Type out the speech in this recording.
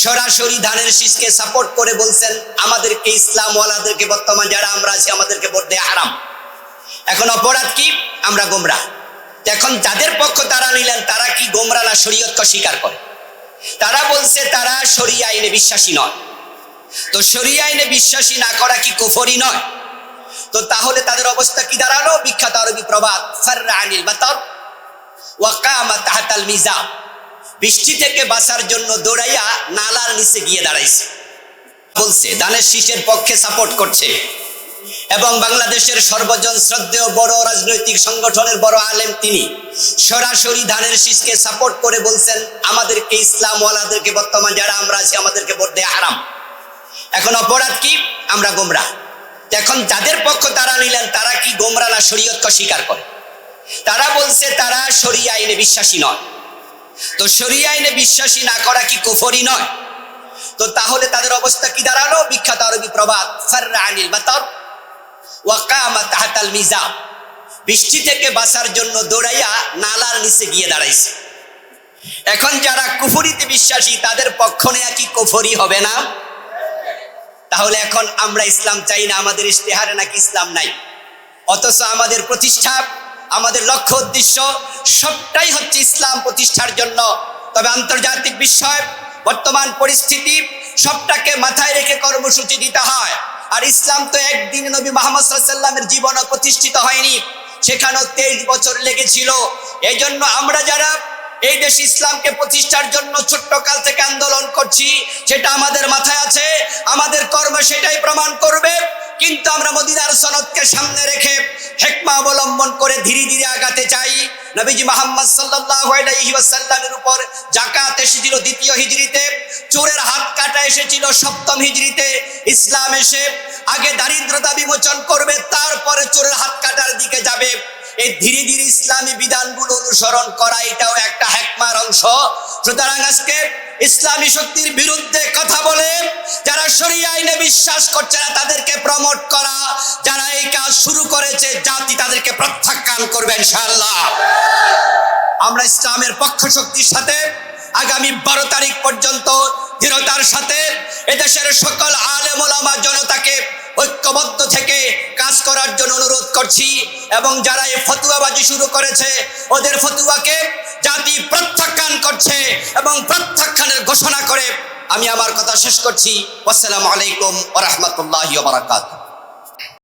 সরাসরি ধানের শীষকে সাপোর্ট করে বলছেন আমাদেরকে ইসলাম ওয়ালাদেরকে বর্তমান যারা আমরা আছি আমাদেরকে ভোট দেয়া হারাম। এখন অপরাধ কি? আমরা গোমরাহ। এখন যাদের পক্ষ তারা নিলেন তারা কি গোমরাহ না শরীয়তকে স্বীকার করে? তারা বলছে তারা শরিয়া আইনে বিশ্বাসী নয়। তো শরিয়া আইনে বিশ্বাসী না করা কি কুফরি নয়? তো তাহলে তাদের অবস্থা কি দাঁড়ালো? বিখ্যাত আরবি প্রবাদ ফাররা আনিল মাতার ওয়া কামা তাহতাল মিজাব, বৃষ্টি থেকে বাঁচার জন্য দৌড়াইয়া নালার নিচে গিয়ে দাঁড়াইছে। বলছে ধানের শীষের পক্ষে সাপোর্ট করছে এবং বাংলাদেশের সর্বজন শ্রদ্ধেয় বড় রাজনৈতিক সংগঠনের বড় আলেম তিনি সরাসরি ধানের শীষকে সাপোর্ট করে বলছেন আমাদেরকে ইসলাম ওয়ালাদেরকে বর্তমান যারা আমরা আছি আমাদেরকে ভোট দেয়া হারাম। এখন অপরাধ কি? আমরা গোমরাহ। এখন যাদের পক্ষ তারা নিলেন তারা কি গোমরাহ না শরীয়তকে স্বীকার করে? তারা বলছে তারা শরিয়া আইনে বিশ্বাসী নয়। তো শরিয়া আইনে বিশ্বাসী না করা কি কুফরি নয়? তো তাহলে তাদের অবস্থা কি দাঁড়ালো? বিখ্যাত আরবি প্রবাদ ফাররা আনিল মাতার ওয়া কামা তাহতাল মিজাব, বৃষ্টি থেকে বাঁচার জন্য দৌড়াইয়া নালার নিচে গিয়ে দাঁড়াইছে। এখন যারা কুফরিতে বিশ্বাসী তাদের পক্ষ নেয়া কি কুফরি হবে না? তাহলে এখন আমরা ইসলাম চাই না, আমাদের ইশতেহারে নাকি ইসলাম নাই, অথচ আমাদের প্রতিষ্ঠা আমাদের লক্ষ্য উদ্দেশ্য সবটাই হচ্ছে ইসলাম প্রতিষ্ঠার জন্য। তবে আন্তর্জাতিক বিষয় বর্তমান পরিস্থিতি সবটাকে মাথায় রেখে কর্মসূচি দিতে হয়। আর ইসলাম তো একদিন নবী মুহাম্মদ সাল্লাল্লাহু আলাইহি ওয়াসাল্লামের জীবনে প্রতিষ্ঠিত হয়নি, সেখানেও 23 বছর লেগেছিল। এই জন্য আমরা যারা এই দেশে ইসলামকে প্রতিষ্ঠার জন্য ছোট্ট কাল থেকে আন্দোলন করছি সেটা আমাদের মাথায় আছে, আমাদের কর্ম সেটাই প্রমাণ করবে। কিন্তু আমরা মদিনার সনদকে সামনে রেখে হিকমা অবলম্বন করে ধীরে ধীরে আগাতে চাই। নবীজি মুহাম্মদ সাল্লাল্লাহু আলাইহি ওয়াসাল্লামের উপর যাকাত এসেছিল 2য় হিজরিতে, চোরের হাত কাটা এসেছিল 7ম হিজরিতে। ইসলাম এসে আগে দারিদ্রতা বিমোচন করবে, তারপরে চোরের হাত কাটার দিকে যাবে। এই ধীরে ধীরে ইসলামী বিধানগুলো অনুসরণ করা এটাও একটা হিকমার অংশ। সুতরাং আজকে ইসলামী শক্তির বিরুদ্ধে কথা বলে যারা শরিয়া আইনে বিশ্বাস করছে না তাদেরকে প্রমোট করা, যারা এই কাজ শুরু করেছে জাতি তাদেরকে প্রত্যাখ্যান করবে ইনশাআল্লাহ। আমরা ইসলামের পক্ষ শক্তির সাথে আগামী 12 তারিখ পর্যন্ত দৃঢ়তার সাথে এদেশের সকল আলেম ওলামা জনতাকে ঐক্যবদ্ধ থেকে কাজ করার জন্য অনুরোধ করছি। এবং যারা এই ফতুয়াবাজি শুরু করেছে ওদের ফতুয়াকে জাতি প্রত্যাখ্যান করছে এবং প্রত্যাখ্যানের ঘোষণা করে আমি আমার কথা শেষ করছি। আসসালামু আলাইকুম ওয়া রাহমাতুল্লাহি ওয়া বারাকাতুহু।